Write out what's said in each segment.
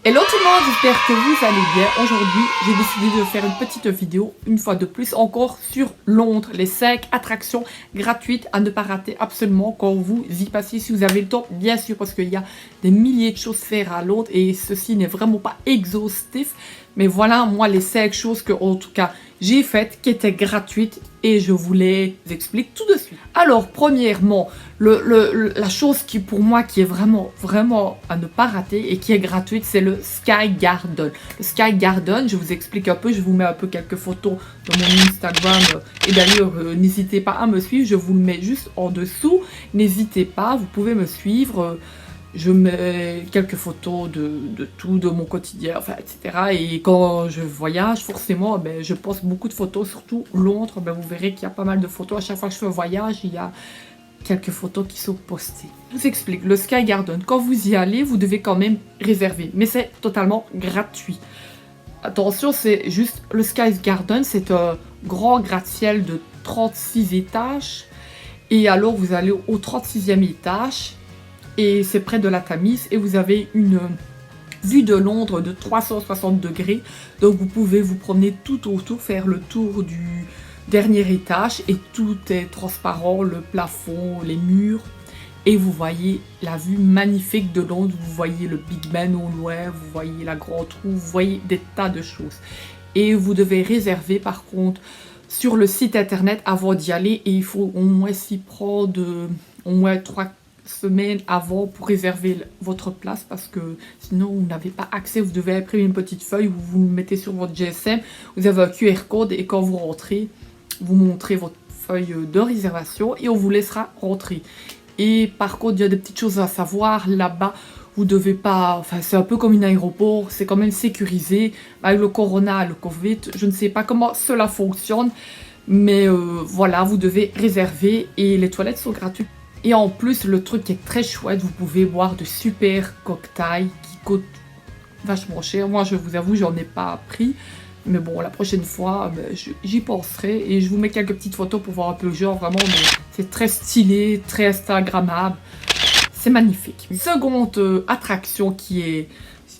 Hello tout le monde, j'espère que vous allez bien. Aujourd'hui, j'ai décidé de faire une petite vidéo, une fois de plus, encore sur Londres. Les 5 attractions gratuites à ne pas rater absolument quand vous y passez, si vous avez le temps, bien sûr, parce qu'il y a des milliers de choses à faire à Londres et ceci n'est vraiment pas exhaustif. Mais voilà, moi, les 5 choses que, en tout cas, j'ai faites qui étaient gratuites et je vous les explique tout de suite. Alors, premièrement, la chose qui, pour moi, qui est vraiment à ne pas rater et qui est gratuite, c'est le Sky Garden. Le Sky Garden, je vous explique un peu, je vous mets un peu quelques photos dans mon Instagram. Et d'ailleurs, n'hésitez pas à me suivre, je vous le mets juste en dessous. N'hésitez pas, vous pouvez me suivre. Je mets quelques photos de tout, de mon quotidien, enfin, etc. Et quand je voyage, forcément, je poste beaucoup de photos, surtout Londres. Vous verrez qu'il y a pas mal de photos. À chaque fois que je fais un voyage, il y a quelques photos qui sont postées. Je vous explique, le Sky Garden, quand vous y allez, vous devez quand même réserver. Mais c'est totalement gratuit. Attention, c'est juste, le Sky Garden, c'est un grand gratte-ciel de 36 étages. Et alors, vous allez au 36e étage. Et c'est près de la Tamise et vous avez une vue de Londres de 360 degrés. Donc vous pouvez vous promener tout autour, faire le tour du dernier étage et tout est transparent, le plafond, les murs. Et vous voyez la vue magnifique de Londres, vous voyez le Big Ben au loin, vous voyez la Grande Roue, vous voyez des tas de choses. Et vous devez réserver par contre sur le site internet avant d'y aller et il faut au moins s'y prendre au moins 3 semaines avant pour réserver votre place parce que sinon vous n'avez pas accès. Vous devez imprimer une petite feuille, vous le mettez sur votre GSM, vous avez un QR code et quand vous rentrez, vous montrez votre feuille de réservation et on vous laissera rentrer. Et par contre, il y a des petites choses à savoir là-bas. Vous devez pas, enfin c'est un peu comme un aéroport, c'est quand même sécurisé. Avec le corona, le Covid, je ne sais pas comment cela fonctionne, mais voilà, vous devez réserver et les toilettes sont gratuites. Et en plus, le truc qui est très chouette, vous pouvez boire de super cocktails qui coûtent vachement cher. Moi, je vous avoue, j'en ai pas pris. Mais bon, la prochaine fois, j'y penserai. Et je vous mets quelques petites photos pour voir un peu le genre. Vraiment, c'est très stylé, très instagrammable. C'est magnifique. Seconde attraction qui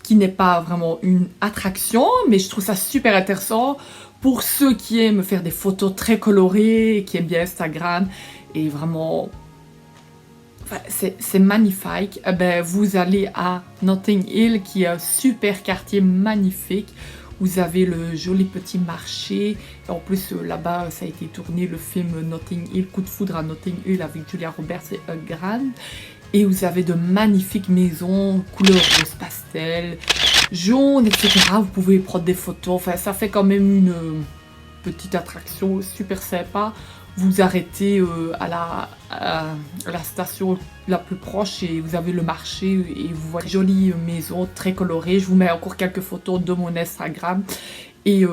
n'est pas vraiment une attraction, mais je trouve ça super intéressant pour ceux qui aiment faire des photos très colorées, qui aiment bien Instagram. Et vraiment... c'est magnifique. Vous allez à Notting Hill qui est un super quartier magnifique. Vous avez le joli petit marché. Et en plus là-bas ça a été tourné le film Notting Hill, Coup de foudre à Notting Hill avec Julia Roberts et Hugh Grant. Et vous avez de magnifiques maisons, couleur rose pastel, jaune, etc. Vous pouvez prendre des photos. Enfin, ça fait quand même une petite attraction super sympa. Vous arrêtez à la station la plus proche et vous avez le marché et vous voyez une jolie maison très colorée. Je vous mets encore quelques photos de mon Instagram et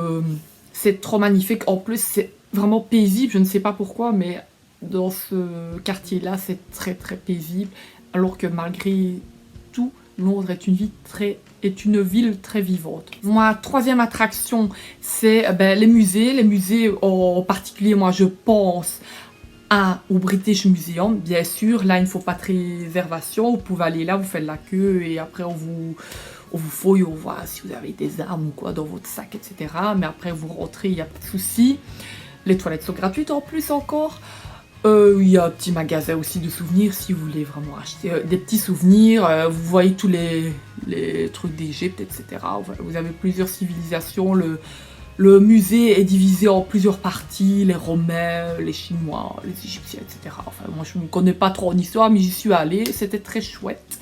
c'est trop magnifique. En plus, c'est vraiment paisible. Je ne sais pas pourquoi, mais dans ce quartier-là, c'est très paisible. Alors que malgré tout, Londres est une ville très vivante. Ma troisième attraction, c'est les musées. Les musées en particulier, moi je pense au British Museum, bien sûr. Là, il ne faut pas de réservation. Vous pouvez aller là, vous faites la queue et après on vous fouille, on voit si vous avez des armes ou quoi dans votre sac, etc. Mais après vous rentrez, il n'y a pas de souci. Les toilettes sont gratuites en plus encore. Il y a un petit magasin aussi de souvenirs si vous voulez vraiment acheter des petits souvenirs. Vous voyez tous les trucs d'Égypte, etc. Vous avez plusieurs civilisations. Le musée est divisé en plusieurs parties. Les Romains, les Chinois, les Égyptiens, etc. Enfin, moi je ne connais pas trop en histoire, mais j'y suis allée. C'était très chouette.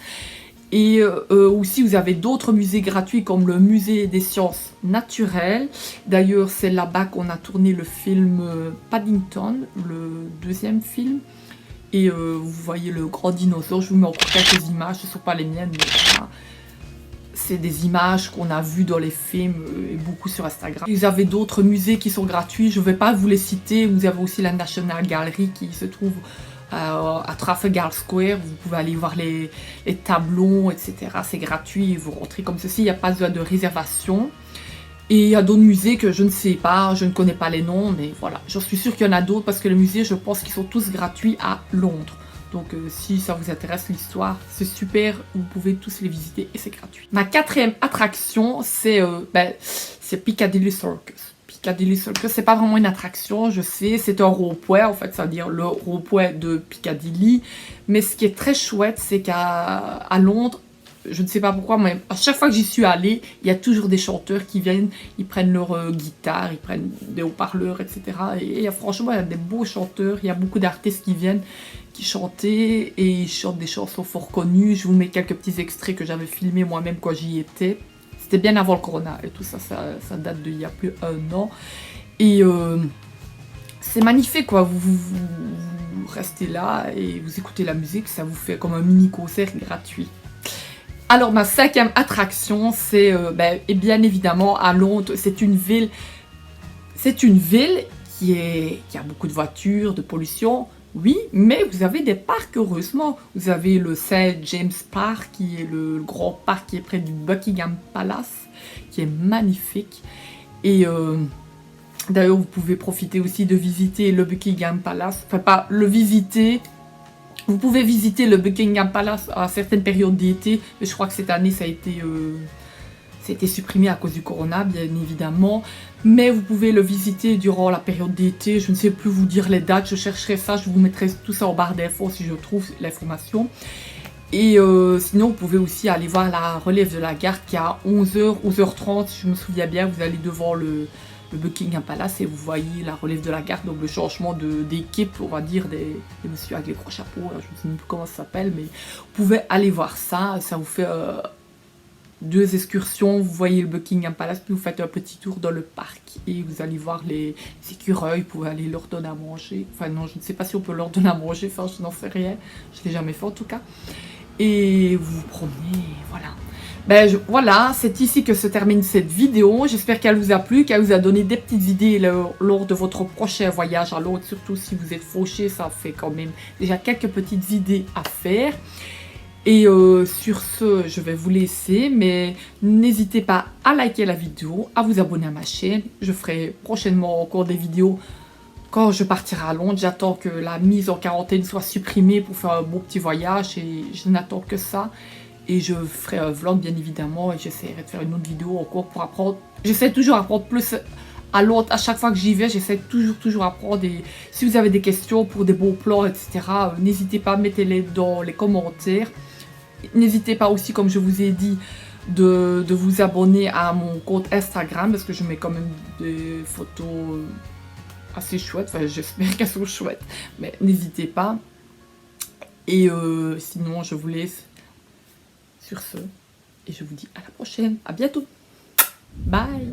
Et aussi vous avez d'autres musées gratuits comme le musée des sciences naturelles. D'ailleurs c'est là-bas qu'on a tourné le film Paddington, le deuxième film. Et vous voyez le grand dinosaure, je vous mets encore quelques images, ce ne sont pas les miennes, mais voilà. C'est des images qu'on a vues dans les films et beaucoup sur Instagram. Vous avez d'autres musées qui sont gratuits, je ne vais pas vous les citer. Vous avez aussi la National Gallery qui se trouve à Trafalgar Square. Vous pouvez aller voir les tableaux, etc. C'est gratuit, vous rentrez comme ceci, il n'y a pas besoin de réservation. Et il y a d'autres musées que je ne sais pas, je ne connais pas les noms, mais voilà. J'en suis sûre qu'il y en a d'autres parce que les musées, je pense qu'ils sont tous gratuits à Londres. Donc si ça vous intéresse l'histoire, c'est super, vous pouvez tous les visiter et c'est gratuit. Ma quatrième attraction, c'est Piccadilly Circus. Piccadilly Circus, c'est pas vraiment une attraction, je sais, c'est un rond-point, en fait, ça veut dire le rond-point de Piccadilly. Mais ce qui est très chouette, c'est qu'à Londres, je ne sais pas pourquoi, mais à chaque fois que j'y suis allée, il y a toujours des chanteurs qui viennent, ils prennent leur guitare, ils prennent des haut-parleurs, etc. Et franchement, il y a des beaux chanteurs, il y a beaucoup d'artistes qui viennent, qui chantent et ils chantent des chansons fort connues. Je vous mets quelques petits extraits que j'avais filmés moi-même quand j'y étais. C'était bien avant le corona et tout ça, ça date d'il y a plus d'un an. Et c'est magnifique, quoi. Vous restez là et vous écoutez la musique, ça vous fait comme un mini-concert gratuit. Alors, ma cinquième attraction, c'est et bien évidemment à Londres. C'est une ville qui a beaucoup de voitures, de pollution. Oui, mais vous avez des parcs, heureusement. Vous avez le St. James Park, qui est le grand parc qui est près du Buckingham Palace, qui est magnifique. Et d'ailleurs, vous pouvez profiter aussi de visiter le Buckingham Palace. Enfin, pas le visiter. Vous pouvez visiter le Buckingham Palace à certaines périodes d'été, mais je crois que cette année ça a été supprimé à cause du corona, bien évidemment. Mais vous pouvez le visiter durant la période d'été. Je ne sais plus vous dire les dates, je chercherai ça, je vous mettrai tout ça en barre d'infos si je trouve l'information. Et sinon, vous pouvez aussi aller voir la relève de la garde qui est à 11h, 11h30, si je me souviens bien. Vous allez devant le Buckingham Palace et vous voyez la relève de la garde, donc le changement d'équipe, on va dire, des messieurs avec les gros chapeaux, je ne sais même plus comment ça s'appelle, mais vous pouvez aller voir ça, ça vous fait 2 excursions, vous voyez le Buckingham Palace, puis vous faites un petit tour dans le parc, et vous allez voir les écureuils, vous pouvez aller leur donner à manger, enfin non, je ne sais pas si on peut leur donner à manger, enfin je n'en sais rien, je ne l'ai jamais fait en tout cas, et vous vous promenez, voilà. Voilà, c'est ici que se termine cette vidéo. J'espère qu'elle vous a plu, qu'elle vous a donné des petites idées lors de votre prochain voyage à Londres. Surtout si vous êtes fauché, ça fait quand même déjà quelques petites idées à faire. Et sur ce, je vais vous laisser, mais n'hésitez pas à liker la vidéo, à vous abonner à ma chaîne. Je ferai prochainement encore des vidéos quand je partirai à Londres. J'attends que la mise en quarantaine soit supprimée pour faire un beau petit voyage et je n'attends que ça. Et je ferai un vlog bien évidemment et j'essaierai de faire une autre vidéo encore pour apprendre. J'essaie toujours d'apprendre plus à Londres. À chaque fois que j'y vais, j'essaie toujours d'apprendre. Et si vous avez des questions pour des beaux plans, etc., n'hésitez pas, mettez-les dans les commentaires. N'hésitez pas aussi, comme je vous ai dit, de vous abonner à mon compte Instagram parce que je mets quand même des photos assez chouettes. Enfin, j'espère qu'elles sont chouettes. Mais n'hésitez pas. Et sinon, je vous laisse sur ce, et je vous dis à la prochaine, à bientôt, bye.